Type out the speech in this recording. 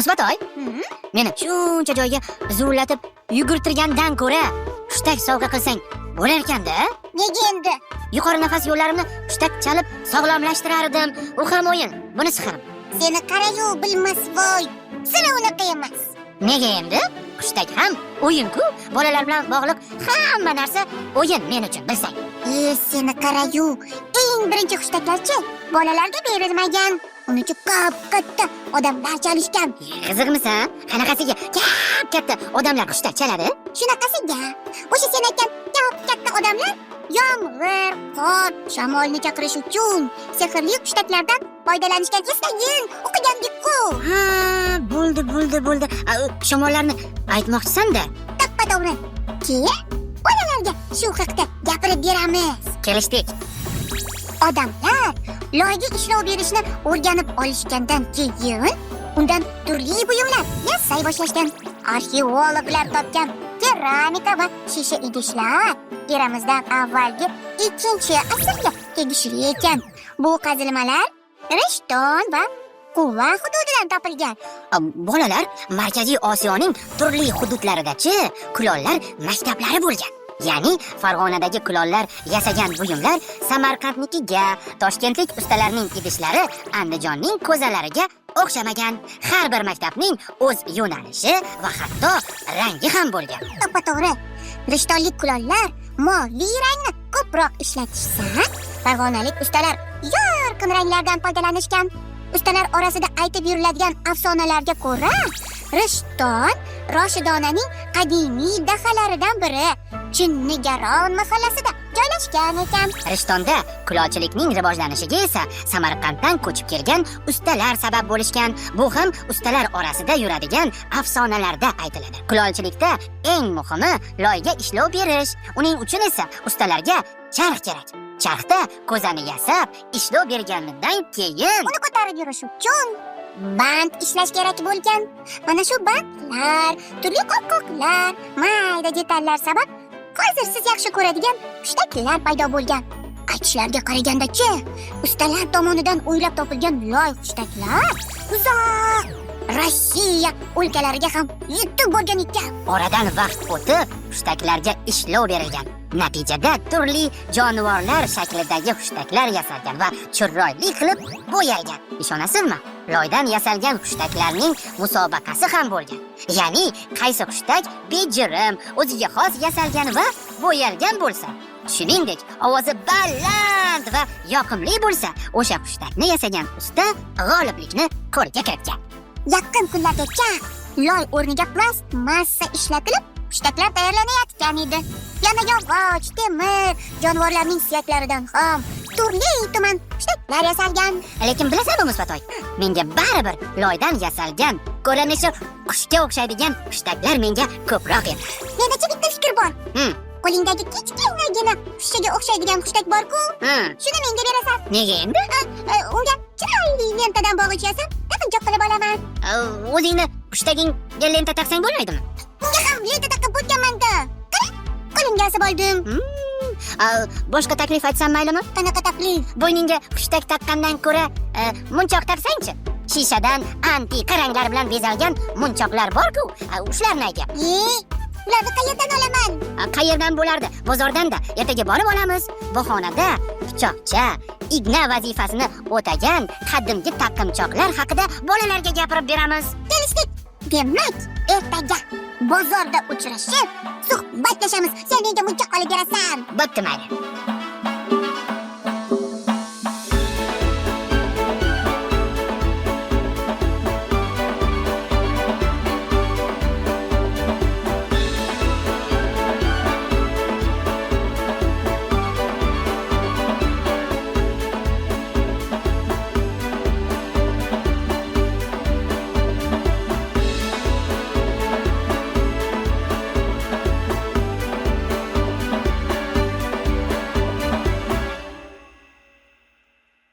Musbatoy, meni shuncha joyga zuvlatib yugurtirgandan ko'ra hushtak sovg'a qilsang bo'lar ekanda? Nega endi? Yuqori nafas yo'llarimni hushtak chalib sog'lomlashtirardim. U ham o'yin, bunisi ham. Seni qara-yu bilmas voy. Sira unaqa emas. Nega endi? Hushtak ham o'yin-ku. Bolalar bilan bog'liq hamma narsa o'yin men uchun, bilsang. Seni qara-yu. Eng birinchi hushtaklarchi bolalarga berilmagan. Uni ko'p katta odamlar chalishgan. Qiziqmisan? Qanaqasiga katta odamlar hushtak chaladi? Shunaqasiga. O'sha sen aytgan katta odamlar yomg'ir, qor, shamolni chaqirish uchun sehrli hushtaklardan foydalanishgan eslayin o'qigandik-ku. Ha, bo'ldi. Shamollarni aytmoqchisan-da. To'g'ri. Keyin bolalarga shu haqda gapirib beramiz. Kelishdik. Odamlar loyga ishlov berishni o'rganib olishgandan keyin undan turli buyumlar yasay boshlashgan. Arxeologlar topgan keramika va shisha idishlar eramizdan avvalgi 2-asrga tegishli ekan. Bu qazilmalar Rishton va Quva hududidan topilgan. Bolalar Markaziy Osiyoning turli hududlarida-chi kulollar maktablari bo'lgan. Ya'ni Farg'onadagi kulollar yasagan buyumlar Samarqandnikiga, Toshkentlik ustalarning idishlari Andijonning ko'zalariga o'xshamagan. Har bir maktabning o'z yo'nalishi va hatto rangi ham bo'lgan. To'g'ri. Rishtonlik kulollar moviy rangni ko'proq ishlatishsa, Farg'onalik ustalar yorqin ranglardan foydalanishgan. Ustalar orasida aytib yuriladigan afsonalarga ko'ra, Rishton Roshidonaning qadimiy dahalaridan biri Chinnigaron mahallasida joylashgan ekan. Rishtonda kulolchilikning rivojlanishiga esa Samarqanddan ko'chib kelgan ustalar sabab bo'lishgan. Bu ham ustalar orasida yuradigan afsonalarda aytiladi. Kulolchilikda eng muhimi loyga ishlov berish. Uning uchun esa ustalarga charx kerak. Charxda ko'zani yasab, ishlov berganidan keyin uni ko'tarib yurish uchun band ishlash kerak bo'lgan. Mana shu bandlar, turli qo'rqoqlar, mayda detallar sabab hozir siz yaxshi ko'radigan hushtaklar paydo bo'lgan. Aytishlarga qaraganda-chi, ustalar tomonidan o'ylab topilgan loy hushtaklar uzoq Rossiya o'lkalariga ham yetib borgan ekan. Oradan vaqt o'tib, hushtaklarga ishlov berilgan. Natijada turli jonivorlar shaklidagi hushtaklar yasalgan va chiroyli qilib bo'yalgan. Ishonasizmi? Loydan yasalgan hushtaklarning musobaqasi ham bo'lgan. Ya'ni qaysi hushtak bejirim, o'ziga xos yasalgan va bo'yalgan bo'lsa, shuningdek, ovozi baland va yoqimli bo'lsa, o'sha hushtakni yasagan usta g'oliblikni qo'lga kiritgan. Yaqin kunlargacha loy o'rniga plastmassa ishlatilib, hushtaklar tayyorlanayotgan edi. Yana yog'och, temir, jonivorlarning suyaklaridan ham turli-tuman hushtaklar yasalgan. Lekin bilasanmi, Musbatoy, menga baribir loydan yasalgan, ko'rinishi qushga o'xshaydigan hushtaklar menga ko'proq edi. Menachi bitta fikr bor. Qo'lingdagi kichkinagina hushtaga o'xshaydigan hushtak bor-ku. Shuni menga berasan. Nega endi? Unga chiroyli lentadan bog'ich yasab, taqinchoq qilib olaman. O'zingni hushtagiga lenta taqsang bo'lmaydimi? Unga ham lenta taqib o'tganman-da. Qo'limga asib oldim. Boshqa taklif aytsam maylimi? Qanaqa taklif? Bo'yningga hushtak taqqandan ko'ra munchoq taqsang-chi. Shishadan antiqa ranglar bilan bezalgan munchoqlar bor-ku, shularni aytyapman. Ularni qayerdan olaman? Qayerdan bo'lardi? Bozordan-da. Ertaga borib olamiz. Bahonada pichoqcha, igna vazifasini o'tagan qadimgi taqinchoqlar haqida bolalarga gapirib beramiz. Kelishdik. Demak, ertaga bozorda uchrashib, suhbatlashamiz. Sen menga munchoq olib berasan. Bo'pti, mayli.